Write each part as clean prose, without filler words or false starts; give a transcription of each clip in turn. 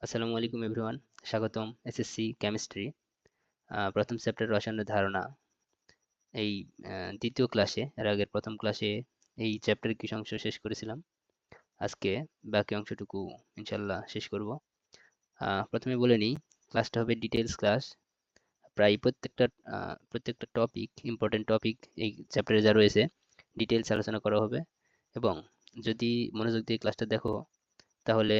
আসসালামু আলাইকুম এভরিওয়ান, স্বাগতম এসএসসি কেমিস্ট্রি প্রথম চ্যাপ্টার রসায়নের ধারণা। এই দ্বিতীয় ক্লাসে, এর আগের প্রথম ক্লাসে এই চ্যাপ্টারের কিছু অংশ শেষ করেছিলাম। আজকে বাকি অংশটুকু ইনশাল্লাহ শেষ করব। প্রথমে বলে নিই, ক্লাসটা হবে ডিটেলস ক্লাস। প্রায় প্রত্যেকটা টপিক, ইম্পর্টেন্ট টপিক এই চ্যাপ্টারে যা রয়েছে ডিটেলস আলোচনা করা হবে। এবং যদি মনোযোগ দিয়ে ক্লাসটা দেখো তাহলে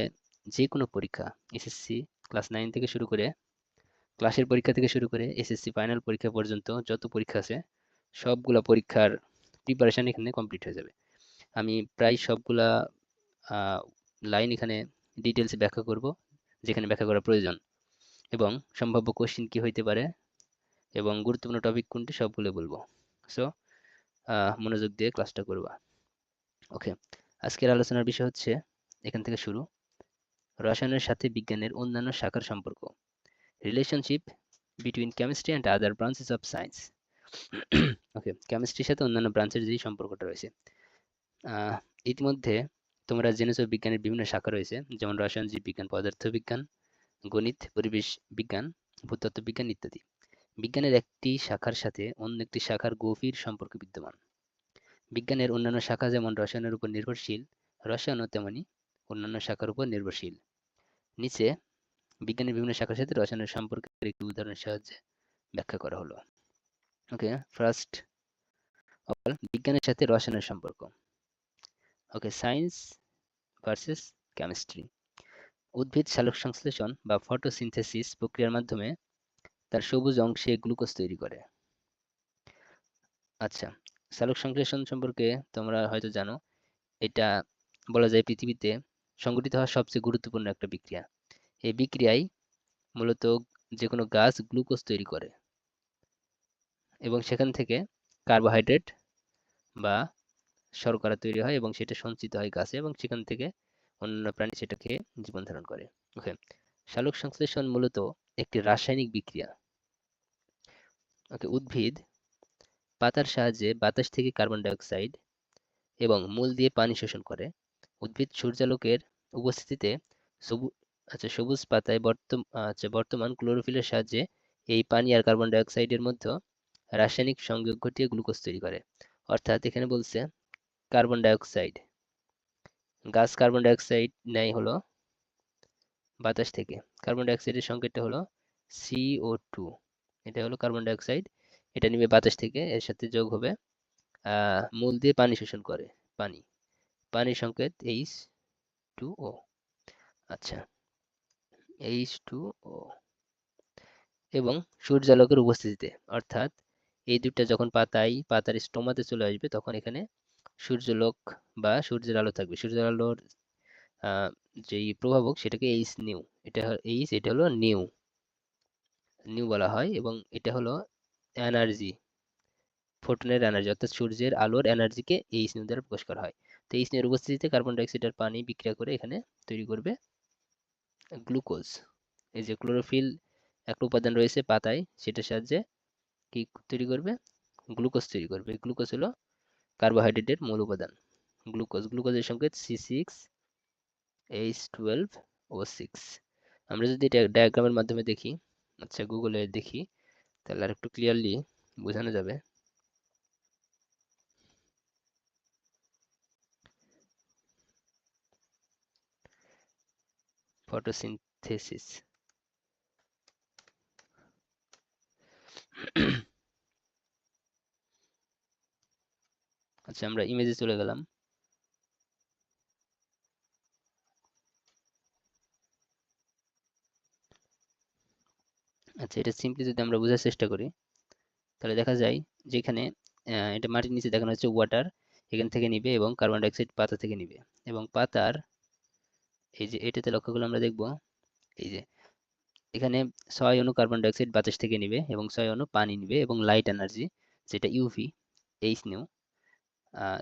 যে কোনো পরীক্ষা, এসএসসি ক্লাস 9 থেকে শুরু করে, ক্লাসের পরীক্ষা থেকে শুরু করে এসএসসি ফাইনাল পরীক্ষা পর্যন্ত যত পরীক্ষা আছে সবগুলা পরীক্ষার প্রিপারেশন এখানে কমপ্লিট হয়ে যাবে। আমি প্রায় সবগুলা লাইন এখানে ডিটেলসে ব্যাখ্যা করব, যেখানে ব্যাখ্যা করা প্রয়োজন, এবং সম্ভাব্য কোশ্চিন কি হইতে পারে এবং গুরুত্বপূর্ণ টপিক কোনটি সবগুলো বলবো। সো মনোযোগ দিয়ে ক্লাসটা করবা। ওকে, আজকের আলোচনার বিষয় হচ্ছে, এখান থেকে শুরু, রসায়নের সাথে বিজ্ঞানের অন্যান্য শাখার সম্পর্ক, relationship between chemistry and other branches of science. Okay, কেমিস্ট্রির সাথে অন্যান্য ব্রাঞ্চের যে সম্পর্কটা রয়েছে, আহ, ইতিমধ্যে তোমরা জেনেছো বিজ্ঞানের বিভিন্ন শাখা রয়েছে, যেমন রসায়ন, জীববিজ্ঞান, পদার্থবিজ্ঞান, গণিত, পরিবেশ বিজ্ঞান, ভূতত্ত্ব বিজ্ঞান ইত্যাদি। বিজ্ঞানের একটি শাখার সাথে অন্য একটি শাখার গভীর সম্পর্ক বিদ্যমান। বিজ্ঞানের অন্যান্য শাখা যেমন রসায়নের উপর নির্ভরশীল, রসায়নও তেমনি অন্যান্য শাখার উপর নির্ভরশীল। নিচে বিজ্ঞানের বিভিন্ন শাখার সাথে রসায়নের সম্পর্কের একটি উদাহরণের সাহায্যে ব্যাখ্যা করা হলো। ওকে, ফার্স্ট অল, বিজ্ঞানের সাথে রসায়নের সম্পর্ক। ওকে, সায়েন্স ভার্সেস কেমিস্ট্রি। উদ্ভিদ সালোকসংশ্লেষণ বা ফটোসিনথেসিস প্রক্রিয়ার মাধ্যমে তার সবুজ অংশে গ্লুকোজ তৈরি করে। আচ্ছা, সালোকসংশ্লেষণ সম্পর্কে তোমরা হয়তো জানো, এটা বলা যায় পৃথিবীতে সংঘটিত হওয়া সবচেয়ে গুরুত্বপূর্ণ একটা বিক্রিয়া। এই বিক্রিয়ায় মূলত যে কোনো গাছ গ্লুকোজ তৈরি করে এবং সেখান থেকে কার্বোহাইড্রেট বা শর্করা তৈরি হয় এবং সেটা সঞ্চিত হয় গাছে, এবং সেখান থেকে অন্যান্য প্রাণী সেটা খেয়ে জীবন ধারণ করে। ওকে, সালোক সংশ্লেষণ মূলত একটি রাসায়নিক বিক্রিয়া। ওকে, উদ্ভিদ পাতার সাহায্যে বাতাস থেকে কার্বন ডাই অক্সাইড এবং মূল দিয়ে পানি শোষণ করে। উদ্ভিদ সূর্যালোকের উপস্থিতিতে সবুজ পাতায় বর্তমান ক্লোরোফিলের সাহায্যে এই পানি আর কার্বন ডাই অক্সাইডের মধ্যে রাসায়নিক সংযোগ ঘটিয়ে গ্লুকোজ তৈরি করে। অর্থাৎ এখানে বলছে কার্বন ডাই অক্সাইড, গাছ কার্বন ডাই অক্সাইড নেয় হলো বাতাস থেকে। কার্বন ডাই অক্সাইডের সংকেতটা হলো CO2। এটা হলো কার্বন ডাই অক্সাইড, এটা নিবে বাতাস থেকে, এর সাথে যোগ হবে মূল দিয়ে পানি শোষণ করে, পানি, পানির সংকেত H2O। আচ্ছা, H2O। এবং সূর্যালোকের উপস্থিতিতে, অর্থাৎ এই দুটো যখন পাতার স্টোমাতে চলে আসবে, তখন এখানে সূর্যালোক বা সূর্যের আলো থাকবে। সূর্যের আলোর যেই প্রভাবক সেটাকে এইচ নিউ, এটা হলো নিউ নিউ বলা হয়, এবং এটা হলো এনার্জি, ফোটনের এনার্জি, অর্থাৎ সূর্যের আলোর এনার্জিকে এইচ নিউ দ্বারা প্রকাশ করা হয়। তো এইচ নিউ এর উপস্থিতিতে কার্বন ডাইঅক্সাইড আর পানি বিক্রিয়া করে এখানে তৈরি করবে গ্লুকোজ। এই যে ক্লোরোফিল একটা উপাদান রয়েছে পাতায়, সেটার সাহায্যে কি তৈরি করবে? গ্লুকোজ তৈরি করবে। গ্লুকোজ হলো কার্বোহাইড্রেটের মূল উপাদান। গ্লুকোজের সংকেত C6H12O6। আমরা যদি এটা ডায়াগ্রামের মাধ্যমে দেখি, আচ্ছা গুগলে দেখি, তাহলে আর একটু ক্লিয়ারলি বোঝানো যাবে। ফটোসিনথেসিস। আচ্ছা, আমরা ইমেজে চলে গেলাম। আচ্ছা, এটা সিম্পলি যদি আমরা বোঝার চেষ্টা করি, তাহলে দেখা যায় যে এখানে এটা মাটির নিচে দেখানো হচ্ছে ওয়াটার, এখান থেকে নিবে এবং কার্বন ডাইঅক্সাইড পাতা থেকে নিবে, এবং পাতার এই যে এটাতে লক্ষ্য করলে আমরা দেখব, এই যে এখানে 6 অণু কার্বন ডাইঅক্সাইড বাতাস থেকে নিবে এবং 6 অণু পানি নিবে, এবং লাইট এনার্জি যেটা ইউভি এইচ নিউ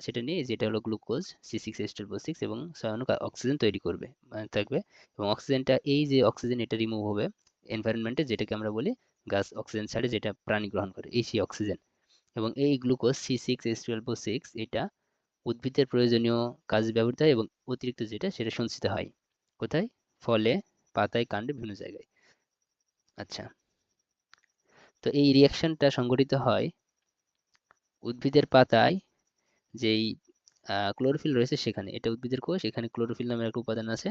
সেটা নিয়ে, যেটা হলো গ্লুকোজ C6H12O6, এবং 6 অণু অক্সিজেন তৈরি করবে থাকবে। এবং অক্সিজেনটা, এই যে অক্সিজেন, এটা রিমুভ হবে এনভায়রনমেন্টে, যেটাকে আমরা বলি গাছ অক্সিজেন ছাড়ে, যেটা প্রাণী গ্রহণ করে, এই সেই অক্সিজেন। এবং এই গ্লুকোজ C6H12O6 এটা উদ্ভিদের প্রয়োজনীয় কাজে ব্যবহৃত হয়, এবং অতিরিক্ত যেটা সেটা সঞ্চিত হয় কোথায়? ফলে, পাতায়, কাণ্ডে, বিভিন্ন জায়গায়। আচ্ছা, তো এই রিয়াকশনটা সংঘটিত হয় উদ্ভিদের পাতায়, যেই ক্লোরোফিল রয়েছে সেখানে। এটা উদ্ভিদের কোষ, এখানে ক্লোরোফিল নামের একটা উপাদান আছে,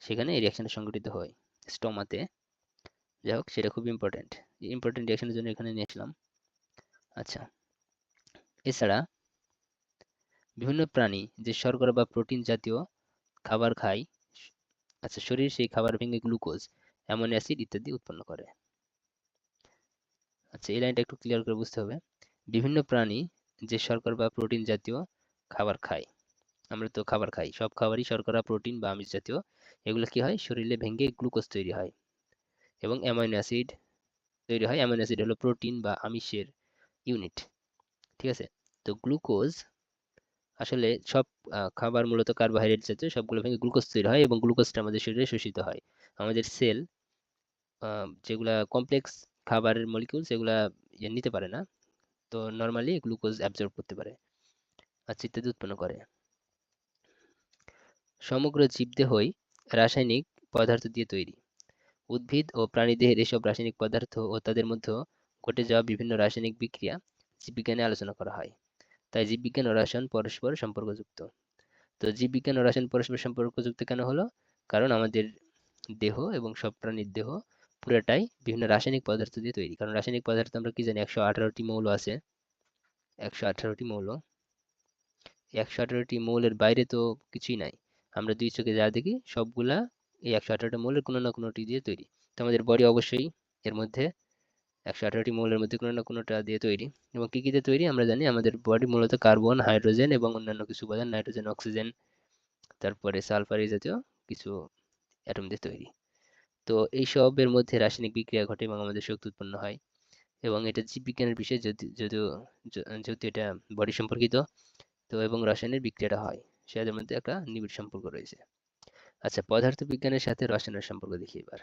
সেখানে এই রিয়াকশনটা সংঘটিত হয় স্টোমাতে। যাই হোক, সেটা খুব ইম্পর্টেন্ট। ইম্পর্টেন্ট রিয়াকশনের জন্য এখানে নিয়ে আসলাম। আচ্ছা, এছাড়া বিভিন্ন প্রাণী যে শর্করা বা প্রোটিন জাতীয় খাবার খায়, আচ্ছা, শরীর সেই খাবার ভেঙে গ্লুকোজ, অ্যামোনো অ্যাসিড ইত্যাদি উৎপন্ন করে। আচ্ছা, এই লাইনটা একটু ক্লিয়ার করে বুঝতে হবে। বিভিন্ন প্রাণী যে শর্করা বা প্রোটিন জাতীয় খাবার খায়, আমরা তো খাবার খাই, সব খাবারই শর্করা, প্রোটিন বা আমিষ জাতীয়। এগুলো কি হয়, শরীরে ভেঙে গ্লুকোজ তৈরি হয় এবং অ্যামাইনো অ্যাসিড তৈরি হয়। অ্যামাইনো অ্যাসিড হলো প্রোটিন বা আমিষের ইউনিট। ঠিক আছে, তো গ্লুকোজ আসলে সব খাবার মূলত কার্বোহাইড্রেট জাতীয়, সবগুলো ভেঙে গ্লুকোজ তৈরি হয় এবং গ্লুকোজটা আমাদের শরীরে শোষিত হয়। আমাদের সেল যেগুলা কমপ্লেক্স খাবারের মলিকিউল, সেগুলা নিতে পারে না, তো নর্মালি গ্লুকোজ অ্যাবজর্ব করতে পারে, আচ্ছা, ইত্যাদি উৎপন্ন করে। সমগ্র জীবদেহই রাসায়নিক পদার্থ দিয়ে তৈরি। উদ্ভিদ ও প্রাণীদেহের এসব রাসায়নিক পদার্থ ও তাদের মধ্যে ঘটে যাওয়া বিভিন্ন রাসায়নিক বিক্রিয়া জীববিজ্ঞানে আলোচনা করা হয়। তাই জীববিজ্ঞান ও রসায়ন পরস্পর সম্পর্কযুক্ত। তো জীববিজ্ঞান ও রসায়ন পরস্পর সম্পর্কযুক্ত কেন হলো? কারণ আমাদের দেহ এবং সব প্রাণীর দেহ পুরাটাই বিভিন্ন রাসায়নিক পদার্থ দিয়ে তৈরি। কারণ রাসায়নিক পদার্থ আমরা কি জানি, 118টি মৌল আছে। 118টি মৌল, 118টি মৌলের বাইরে তো কিছুই নাই। আমরা দুই চোখে যা দেখি সবগুলা এই 118টা মৌলের কোনো না কোনোটি দিয়ে তৈরি। তো আমাদের বডি অবশ্যই এর মধ্যে 118টি মৌলের মধ্যে কোনো না কোনোটা দিয়ে তৈরি। এবং কি কি দিয়ে তৈরি আমরা জানি, আমাদের বডি মূলত কার্বন, হাইড্রোজেন এবং অন্যান্য কিছু উপাদান, নাইট্রোজেন, অক্সিজেন, তারপরে সালফার এই জাতীয় কিছু অ্যাটম দিয়ে তৈরি। তো এইসবের মধ্যে রাসায়নিক বিক্রিয়া ঘটে এবং আমাদের শক্তি উৎপন্ন হয়। এবং এটা জীববিজ্ঞানের বিষয়, যদিও যেহেতু এটা বডি সম্পর্কিত, তো এবং রসায়নের বিক্রিয়াটা হয়, সেটার মধ্যে একটা নিবিড় সম্পর্ক রয়েছে। আচ্ছা, পদার্থবিজ্ঞানের সাথে রসায়নের সম্পর্ক দেখি এবার।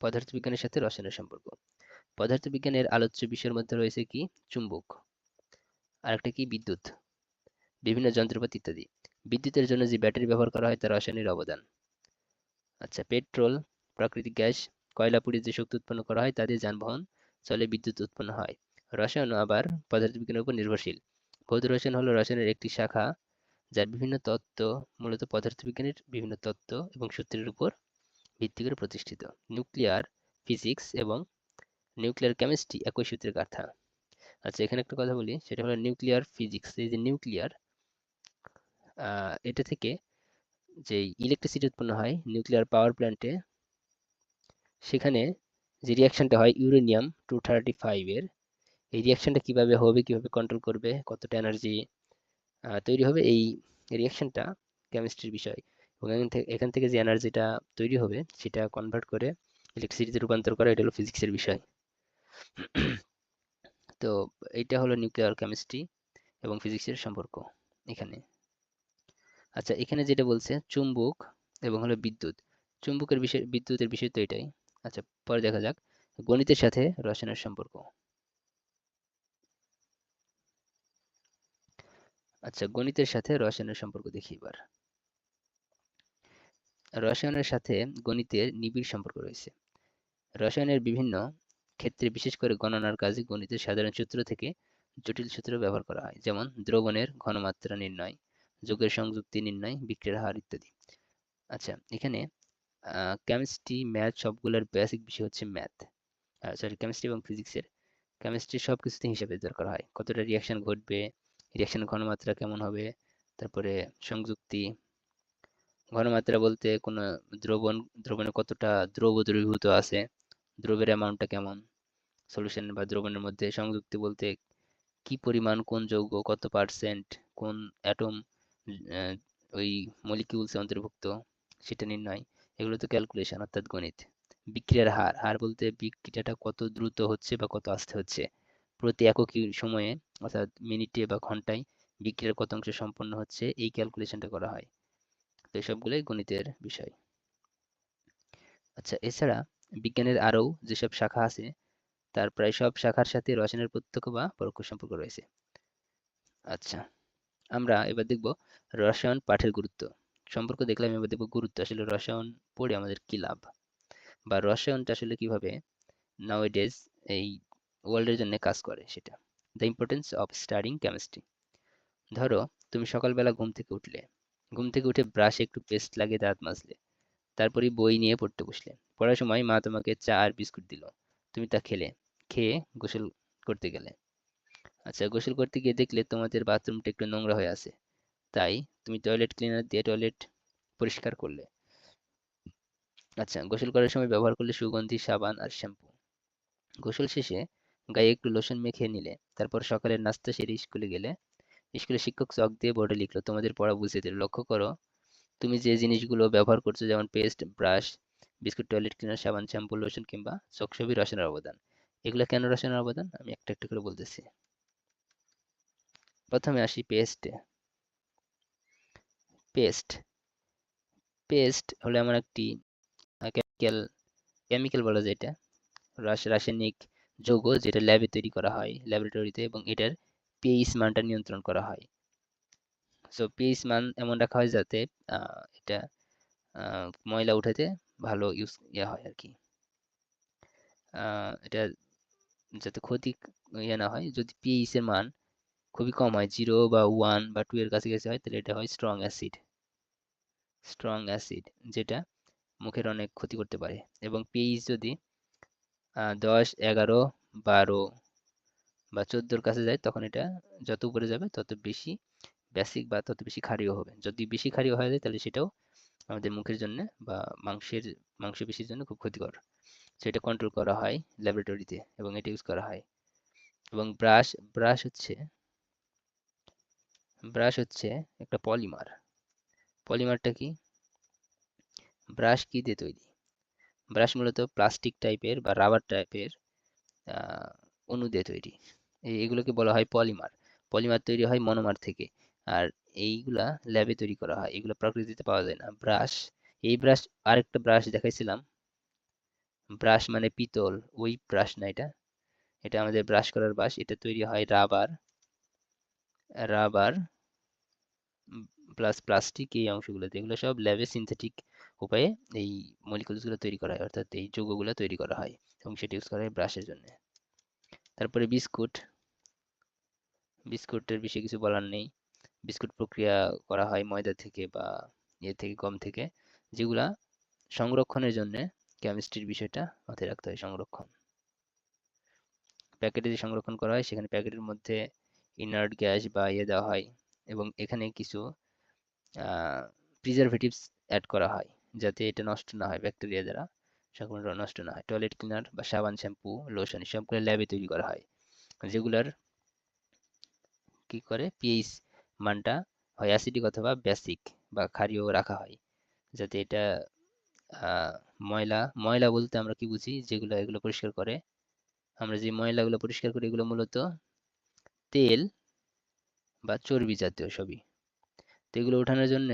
পদার্থবিজ্ঞানের সাথে রসায়নের সম্পর্ক। পদার্থবিজ্ঞানের আলোচ্য বিষয়ের মধ্যে রয়েছে কি, চুম্বক, আরেকটা কি, বিদ্যুৎ, বিভিন্ন যন্ত্রপাতি ইত্যাদি। বিদ্যুতের জন্য যে ব্যাটারি ব্যবহার করা হয় তার রসায়নের অবদান। আচ্ছা, পেট্রোল, প্রাকৃতিক গ্যাস, কয়লা পুড়িয়ে যে শক্তি উৎপন্ন করা হয় তাদের যানবাহন চলে, বিদ্যুৎ উৎপন্ন হয়। রসায়ন আবার পদার্থবিজ্ঞানের উপর নির্ভরশীল। ভৌত রসায়ন হলো রসায়নের একটি শাখা যার বিভিন্ন তত্ত্ব মূলত পদার্থবিজ্ঞানের বিভিন্ন তত্ত্ব এবং সূত্রের উপর ভিত্তি করে প্রতিষ্ঠিত। নিউক্লিয়ার ফিজিক্স এবং নিউক্লিয়ার কেমিস্ট্রি একই সূত্রে গাঁথা। আচ্ছা, এখানে একটা কথা বলি, সেটা হলো নিউক্লিয়ার ফিজিক্স। এই যে নিউক্লিয়ার, এটা থেকে যে ইলেকট্রিসিটি উৎপন্ন হয় নিউক্লিয়ার পাওয়ার প্ল্যান্টে, সেখানে যে রিয়াকশনটা হয় ইউরেনিয়াম 235 এর, এই রিয়াকশনটা কিভাবে হবে, কিভাবে কন্ট্রোল করবে, কতটা এনার্জি তৈরি হবে, এই রিয়াকশনটা কেমিস্ট্রির বিষয়। এবং এখান থেকে যে এনার্জিটা তৈরি হবে সেটা কনভার্ট করে ইলেকট্রিসিটিতে রূপান্তর করা, এটা হলো ফিজিক্সের বিষয়। তো এইটা হলো নিউক্লিয়ার কেমিস্ট্রি এবং ফিজিক্সের সম্পর্ক এখানে। আচ্ছা, এখানে যেটা বলছে চুম্বক এবং হলো বিদ্যুৎ, চুম্বকের বিষয়, বিদ্যুতের বিষয় তো এটাই। আচ্ছা, পরে দেখা যাক গণিতের সাথে রসায়নের সম্পর্ক। আচ্ছা, গণিতের সাথে রসায়নের সম্পর্ক দেখি এবার। রসায়নের সাথে গণিতের নিবিড় সম্পর্ক রয়েছে। রসায়নের বিভিন্ন ক্ষেত্রে, বিশেষ করে গণনার কাজে, গণিতের সাধারণ সূত্র থেকে জটিল সূত্র ব্যবহার করা হয়, যেমন দ্রবণের ঘনমাত্রা নির্ণয়, যৌগের সংযুক্তি নির্ণয়, বিক্রিয়ার হার ইত্যাদি। আচ্ছা, এখানে কেমিস্ট্রি, ম্যাথ, সবগুলোর বেসিক বিষয় হচ্ছে ম্যাথ। সরি, কেমিস্ট্রি এবং ফিজিক্সের, কেমিস্ট্রি সব কিছুতে হিসাবে দরকার হয়, কতটা রিয়াকশন ঘটবে, রিয়াকশনের ঘনমাত্রা কেমন হবে, তারপরে সংযুক্তি, ঘনমাত্রা বলতে কোনো দ্রবণে কতটা দ্রব দ্রবীভূত আছে, দ্রবের অ্যামাউন্টটা কেমন সলিউশন বা দ্রবণের মধ্যে, সংযুক্তি বলতে কি পরিমাণ কোন যৌগ, কত পার্সেন্ট কোন অ্যাটম ওই মলিকিউলসে অন্তর্ভুক্ত, সেটা নির্ণয়। এগুলো তো ক্যালকুলেশন অর্থাৎ গণিত। বিক্রিয়ার হার, হার বলতে বিক্রিয়াটা কত দ্রুত হচ্ছে বা কত আস্তে হচ্ছে, প্রতি একক সময়ে অর্থাৎ মিনিটে বা ঘন্টায় বিক্রিয়ার কত অংশ সম্পন্ন হচ্ছে, এই ক্যালকুলেশনটা করা হয়। তো এসবগুলোই গণিতের বিষয়। আচ্ছা, এছাড়া বিজ্ঞানের আরও যেসব শাখা আছে তার প্রায় সব শাখার সাথে রসায়নের প্রত্যক্ষ বা পরোক্ষ সম্পর্ক রয়েছে। আচ্ছা, আমরা এবার দেখব রসায়ন পাঠের গুরুত্ব। সম্পর্ক দেখলাম, এবার দেখবো গুরুত্ব। আসলে রসায়ন পড়ে আমাদের কি লাভ, বা রসায়নটা আসলে কিভাবে নাওএডেজ এই ওয়ার্ল্ডের জন্য কাজ করে সেটা। The importance of studying chemistry. ধরো তুমি সকালবেলা ঘুম থেকে উঠে ব্রাশে একটু পেস্ট লাগিয়ে দাঁত মাজলে, তারপরে বই নিয়ে পড়তে বসলে। পড়ার সময় মা তোমাকে চা আর বিস্কুট দিল, তুমি তা খেলে, খেয়ে গোসল করতে গেলে। আচ্ছা, গোসল করতে গিয়ে দেখলে তোমাদের বাথরুমটা একটু নোংরা হয়ে আছে, তাই তুমি টয়লেট ক্লিনার দিয়ে টয়লেট পরিষ্কার করলে। আচ্ছা, গোসল করার সময় ব্যবহার করলে সুগন্ধি সাবান আর শ্যাম্পু। গোসল শেষে গায়ে একটু লোশন মেখে নিলে, তারপর সকালের নাস্তা সেরে স্কুলে গেলে। স্কুলে শিক্ষক চক দিয়ে বোর্ডে লিখলো, তোমাদের পড়া বুঝিয়ে দিল। লক্ষ্য করো তুমি যে জিনিসগুলো ব্যবহার করছো, যেমন paste, brush, biscuit, toilet cleaner, সাবান, শ্যাম্পু, লোশন কিংবা চক, সবই রসায়নের অবদান। এগুলো কেন রসায়নের অবদান আমি একটা একটা করে বলতেছি। প্রথমে আসি পেস্টে। পেস্ট পেস্ট হলো এমন একটি কেমিক্যাল, কেমিক্যাল বলা যায় এটা, রাসায়নিক যৌগ যেটা ল্যাবে তৈরি করা হয় ল্যাবরেটরিতে, এবং এটার পিএইচ মানটা নিয়ন্ত্রণ করা হয়। সো পিএইচ মান এমন রাখা হয় যাতে এটা ময়লা উঠাতে ভালো ইয়া হয় আর কি। এটা যাতে ক্ষতি ইয়ে না হয়। যদি পিএইচ এর মান খুবই কম হয়, 0 বা 1 বা 2 এর কাছাকাছি হয়, তাহলে এটা হয় স্ট্রং অ্যাসিড, যেটা মুখের অনেক ক্ষতি করতে পারে। এবং পিএইচ যদি 10, 11, 12 বা 14 কাছে যায়, তখন এটা যত উপরে যাবে তত বেশি বেসিক বা তত বেশি ক্ষারীয় হবে। যদি বেশি ক্ষারীয় হয়ে যায় তাহলে সেটাও আমাদের মুখের জন্য বা মাংসপেশির জন্য খুব ক্ষতিকর। সেটা কন্ট্রোল করা হয় ল্যাবরেটরিতে এবং এটা ইউজ করা হয়। এবং ব্রাশ হচ্ছে ব্রাশ হচ্ছে একটা পলিমার। পলিমারটা কি? ব্রাশ কি দিয়ে তৈরি? ব্রাশ মূলত প্লাস্টিক টাইপের বা রাবার টাইপের আহ, অণু দিয়ে তৈরি। এগুলোকে বলা হয় পলিমার। পলিমার তৈরি হয় মনোমার থেকে। আর এইগুলা ল্যাবে তৈরি করা হয়, এগুলো প্রকৃতিতে পাওয়া যায় না। ব্রাশ, আরেকটা ব্রাশ দেখাইছিলাম, ব্রাশ মানে পিতল, ওই ব্রাশ না এটা। এটা আমাদের ব্রাশ করার ব্রাশ। এটা তৈরি হয় রাবার রাবার প্লাস প্লাস্টিক, এই অংশগুলো, এগুলো সব ল্যাবে সিনথেটিক উপায়ে এই মলিকুলস গুলো তৈরি করা হয়, অর্থাৎ এই যৌগগুলো তৈরি করা হয়, এবং সেটা ইউজ করা হয় ব্রাশের জন্য। তারপরে বিস্কুটের বিষয়ে কিছু বলার নেই। বিস্কুট প্রক্রিয়া করা হয় ময়দা থেকে বা গম থেকে, যেগুলা সংরক্ষণের জন্য কেমিস্ট্রির বিষয়টা মাথায় রাখতে হয়। সংরক্ষণ, প্যাকেটে যে সংরক্ষণ করা হয় সেখানে প্যাকেটের মধ্যে ইনার্ট গ্যাস বা দেওয়া হয়, এবং এখানে কিছু প্রিজারভেটিভস অ্যাড করা হয় যাতে এটা নষ্ট না হয় ব্যাকটেরিয়া দ্বারা, সম্পূর্ণ নষ্ট না হয়। টয়লেট ক্লিনার বা সাবান, শ্যাম্পু, লোশন সবগুলো ল্যাবে তৈরি করা হয়, যেগুলার কি করে পিএইচ মানটা হয় অ্যাসিডিক অথবা বেসিক বা ক্ষারীয় রাখা হয়, যাতে এটা আহ, ময়লা ময়লা বলতে আমরা কি বুঝি, যেগুলো এগুলো পরিষ্কার করে। আমরা যে ময়লাগুলো পরিষ্কার করি এগুলো মূলত তেল বা চর্বি জাতীয় সবই। তো এগুলো ওঠানোর জন্য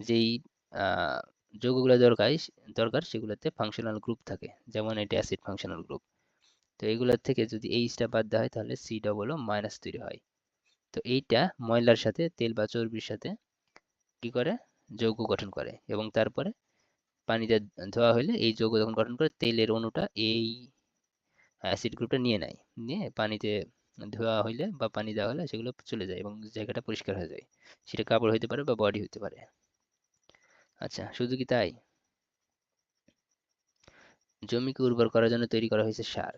যেই আহ, যৌগগুলো দরকার সেগুলোতে ফাংশনাল গ্রুপ থাকে, যেমন এটা অ্যাসিড ফাংশনাল গ্রুপ। তো এগুলোর থেকে যদি এইচটা বাদ দেওয়া হয় তাহলে সি ডবল ও মাইনাস তৈরি হয়। তো এইটা ময়লার সাথে, তেল বা চর্বির সাথে কি করে, যৌগ গঠন করে, এবং তারপরে পানিতে ধোয়া হলে এই যৌগ যখন গঠন করে, তেলের অণুটা এই অ্যাসিড গ্রুপটা নিয়ে পানিতে ধোয়া হইলে বা পানি দেওয়া হলে সেগুলো চলে যায় এবং জায়গাটা পরিষ্কার হয়ে যায়। সেটা কাপড় হইতে পারে বা বডি হইতে পারে। আচ্ছা, শুধু কি তাই? জমিকে উর্বর করার জন্য তৈরি করা হয়েছে সার।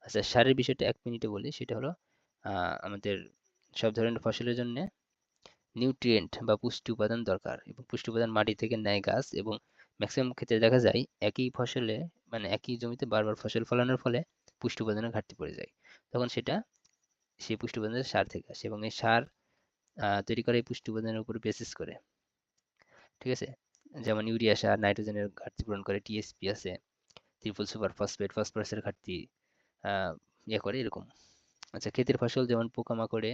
আচ্ছা, সারের বিষয়টা 1 মিনিটে বলি। সেটা হলো আমাদের সব ধরনের ফসলের জন্য নিউট্রিয়েন্ট বা পুষ্টি উপাদান দরকার, এবং পুষ্টি উপাদান মাটি থেকে নেয় গাছ, এবং ম্যাক্সিমাম ক্ষেত্রে দেখা যায় একই ফসলে, মানে একই জমিতে বারবার ফসল ফলানোর ফলে পুষ্টি উপাদানের ঘাটতি পড়ে যায়। তখন সেই পুষ্টি উপাদানের সার থেকে আসে, এবং এই সার তৈরি করে এই পুষ্টি উপাদানের উপর বেসিস করে। ঠিক আছে? যেমন ইউরিয়া সার নাইট্রোজেনের ঘাটতি পূরণ করে, টিএসপি আছে, ট্রিপল সুপার ফসফেট ফসফরাসের ঘাটতি আহ ইয়ে করে, এরকম। আচ্ছা, ক্ষেতের ফসল যেমন পোকামাকড়ে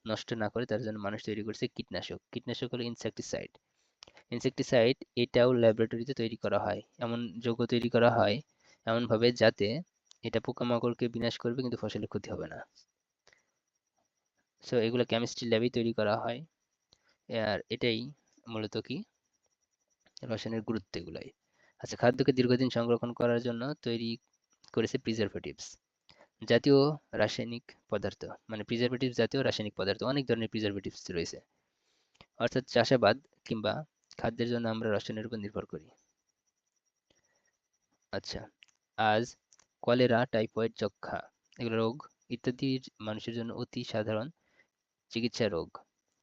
নষ্ট না করে তার জন্য মানুষ তৈরি করছে কীটনাশক। কীটনাশক হলো ইনসেক্টিসাইড। ইনসেক্টিসাইড এটাও ল্যাবরেটরিতে তৈরি করা হয়, এমন যৌগ তৈরি করা হয় এমনভাবে যাতে এটা পোকামাকড়কে বিনাশ করবে কিন্তু ফসলের ক্ষতি হবে না। সো এগুলো কেমিস্ট্রি ল্যাবেই তৈরি করা হয়। আর এটাই মূলত কি রসায়নের গুরুত্ব এগুলাই। আচ্ছা, খাদ্যকে দীর্ঘদিন সংরক্ষণ করার জন্য তৈরি করেছে প্রিজারভেটিভস জাতীয় রাসায়নিক পদার্থ, মানে প্রিজারভেটিভস জাতীয় রাসায়নিক পদার্থ, অনেক ধরনের প্রিজারভেটিভস রয়েছে। অর্থাৎ চাষাবাদ কিংবা খাদ্যের জন্য আমরা রসায়নের উপর নির্ভর করি। আচ্ছা, আজ কলেরা, টাইফয়েড, যক্ষ্মা এগুলো রোগ ইত্যাদি মানুষের জন্য অতি সাধারণ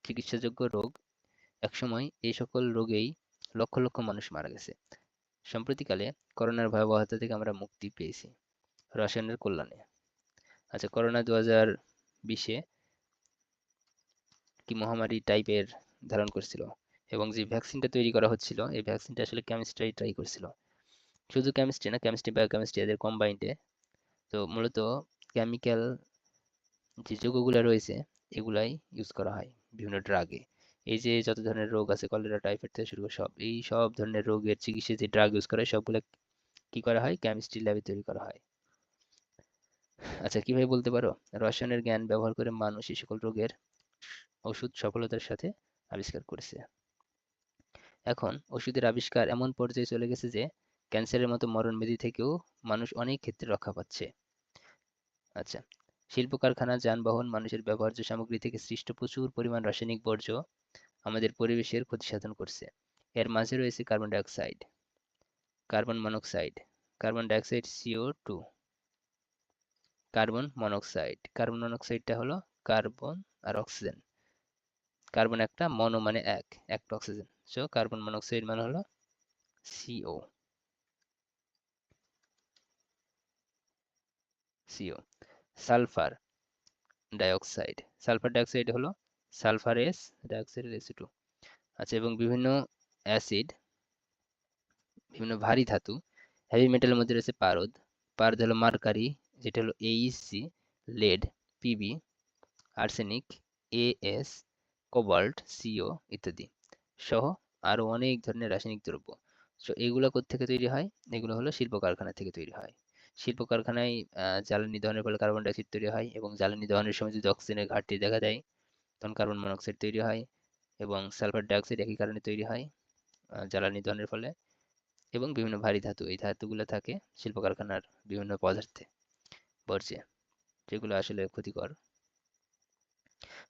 চিকিৎসাযোগ্য রোগ। একসময় এই সকল রোগেই লক্ষ লক্ষ মানুষ মারা গেছে। সম্প্রতিকালে করোনার ভয়াবহতা থেকে আমরা মুক্তি পেয়েছি রসায়নের কল্যাণে। আচ্ছা, করোনা 2020-এ কি মহামারী টাইপের ধারণ করছিল, এবং যে ভ্যাকসিনটা তৈরি করা হচ্ছিল এই ভ্যাকসিনটা আসলে কেমিস্ট্রাই ট্রাই করছিল। শুধু কেমিস্ট্রি না, কেমিস্ট্রি বায়োকেমিস্ট্রি এদের কম্বাইন্ডে। তো মূলত কেমিক্যাল যে যৌগগুলো রয়েছে এগুলাই ইউজ করা হয় বিভিন্ন ড্রাগে। এই যে যত ধরনের রোগ আছে, কলেরা, টাইফয়েড থেকে শুরু করে এই সব ধরনের রোগের চিকিৎসায় যে ড্রাগ ইউজ করা হয় সবগুলো কি করা হয়, কেমিস্ট্রি ল্যাবে তৈরি করা হয়। আচ্ছা, কিভাবে বলতে পারো? রসায়নের জ্ঞান ব্যবহার করে মানুষ এই সকল রোগের ওষুধ সফলতার সাথে আবিষ্কার করেছে। এখন ওষুধের আবিষ্কার এমন পর্যায়ে চলে গেছে যে ক্যান্সারের মতো মরণ ব্যাধি থেকেও মানুষ অনেক ক্ষেত্রে রক্ষা পাচ্ছে। আচ্ছা, শিল্প কারখানা, যানবাহন, মানুষের ব্যবহার্য সামগ্রী থেকে সৃষ্ট প্রচুর পরিমাণ রাসায়নিক বর্জ্য আমাদের পরিবেশের ক্ষতি সাধন করছে। এর মাঝে রয়েছে carbon dioxide, carbon monoxide, carbon dioxide CO2, carbon monoxide. Carbon মনোক্সাইডটা হলো কার্বন আর অক্সিজেন। কার্বন একটা, মনো মানে এক, একটা অক্সিজেন। সো কার্বন মনোক্সাইড মানে হলো CO। CO। Sulphur dioxide, sulphur dioxide হলো সালফারেস ডাইঅক্সাইডের SO2। আচ্ছা, এবং বিভিন্ন অ্যাসিড, বিভিন্ন ভারী ধাতু, হেভি মেটালের মধ্যে রয়েছে পারদ। পারদ হলো মার্কারি, যেটা হলো AeC, lead Pb, arsenic As, cobalt CO ইত্যাদি সহ আরো অনেক ধরনের রাসায়নিক দ্রব্য। সো এগুলো কোত্থেকে তৈরি হয়? এগুলো হলো শিল্প কারখানা থেকে তৈরি হয়। শিল্প কারখানায় জ্বালানি দহনের ফলে কার্বন ডাইঅক্সাইড তৈরি হয়, এবং জ্বালানি দহনের সময় যদি অক্সিজেনের ঘাটতি দেখা দেয় তখন কার্বন মনোক্সাইড তৈরি হয়, এবং সালফার ডাইঅক্সাইড একই কারণে তৈরি হয় জ্বালানি দহনের ফলে। এবং বিভিন্ন ভারী ধাতু, এই ধাতুগুলো থাকে শিল্প কারখানার বিভিন্ন পদার্থে, বর্জ্যে, যেগুলো আসলে ক্ষতিকর।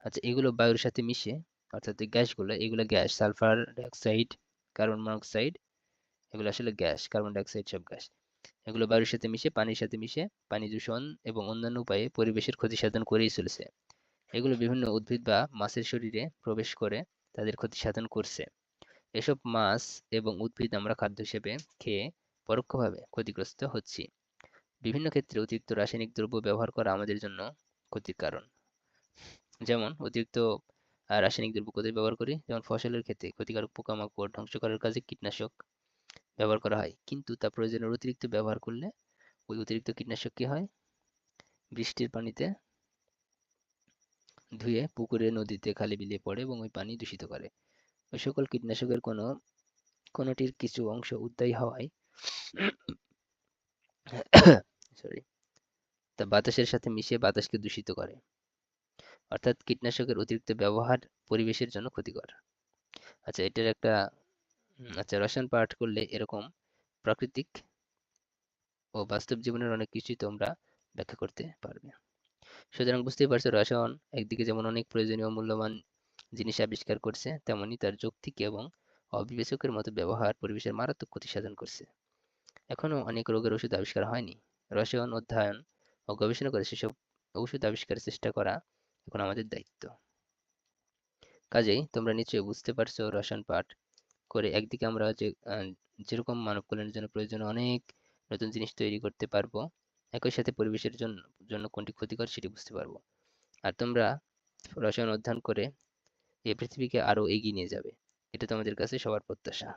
আচ্ছা, এগুলো বায়ুর সাথে মিশে, অর্থাৎ এই গ্যাসগুলো, এগুলো gas, sulphur dioxide, carbon monoxide, এগুলো আসলে গ্যাস, কার্বন ডাইঅক্সাইড সব গ্যাস। এগুলো বায়ুর সাথে মিশে, পানির সাথে মিশে পানি দূষণ এবং অন্যান্য উপায়ে পরিবেশের ক্ষতি সাধন করেই চলেছে। এগুলো বিভিন্ন উদ্ভিদ বা মাছের শরীরে প্রবেশ করে তাদের ক্ষতি সাধন করছে। এসব মাছ এবং উদ্ভিদ আমরা খাদ্য হিসেবে খেয়ে পরোক্ষভাবে ক্ষতিগ্রস্ত হচ্ছি। বিভিন্ন ক্ষেত্রে অতিরিক্ত রাসায়নিক দ্রব্য ব্যবহার করা আমাদের জন্য ক্ষতির কারণ। যেমন অতিরিক্ত রাসায়নিক দ্রব্য কোথায় ব্যবহার করি? যেমন ফসলের ক্ষেত্রে ক্ষতিকারক পোকামাকড় ধ্বংস করার কাজে কীটনাশক ব্যবহার করা হয়, কিন্তু তা প্রয়োজনের অতিরিক্ত ব্যবহার করলে ওই অতিরিক্ত কীটনাশক কি হয়? বৃষ্টির পানিতে ধুয়ে পুকুরে, নদীতে, খালে বিলে পড়ে এবং ওই পানি দূষিত করে। ওই সকল কীটনাশকের কোনোটির কিছু অংশ উদ্বায়ী হওয়ায় সরি তা বাতাসের সাথে মিশে বাতাসকে দূষিত করে। অর্থাৎ কীটনাশকের অতিরিক্ত ব্যবহার পরিবেশের জন্য ক্ষতিকর। আচ্ছা, এটার একটা আচ্ছা, রসায়ন পাঠ করলে এরকম প্রাকৃতিক ও বাস্তব জীবনের অনেক কিছুই তোমরা ব্যাখ্যা করতে পারবে। সুতরাং বুঝতেই পারছো, রসায়ন একদিকে যেমন অনেক প্রয়োজনীয় মূল্যবান জিনিস আবিষ্কার করছে, তেমনি তার যৌক্তিক এবং অবিবেচকের মতো ব্যবহার পরিবেশের মারাত্মক ক্ষতি সাধন করছে। এখনো অনেক রোগের ওষুধ আবিষ্কার হয়নি। রসায়ন অধ্যয়ন ও গবেষণা করে সেসব ওষুধ আবিষ্কারের চেষ্টা করা এখন আমাদের দায়িত্ব। কাজেই তোমরা নিশ্চয়ই বুঝতে পারছো, রসায়ন পাঠ করে একদিকে আমরা যেরকম মানব কল্যাণের জন্য প্রয়োজনীয় অনেক নতুন জিনিস তৈরি করতে পারবো, একই সাথে পরিবেশের জন্য কোনটি ক্ষতিকর সেটি বুঝতে পারবো। আর তোমরা রসায়ন অধ্যয়ন করে এই পৃথিবীকে আরো এগিয়ে নিয়ে যাবে, এটা তোমাদের কাছে সবার প্রত্যাশা।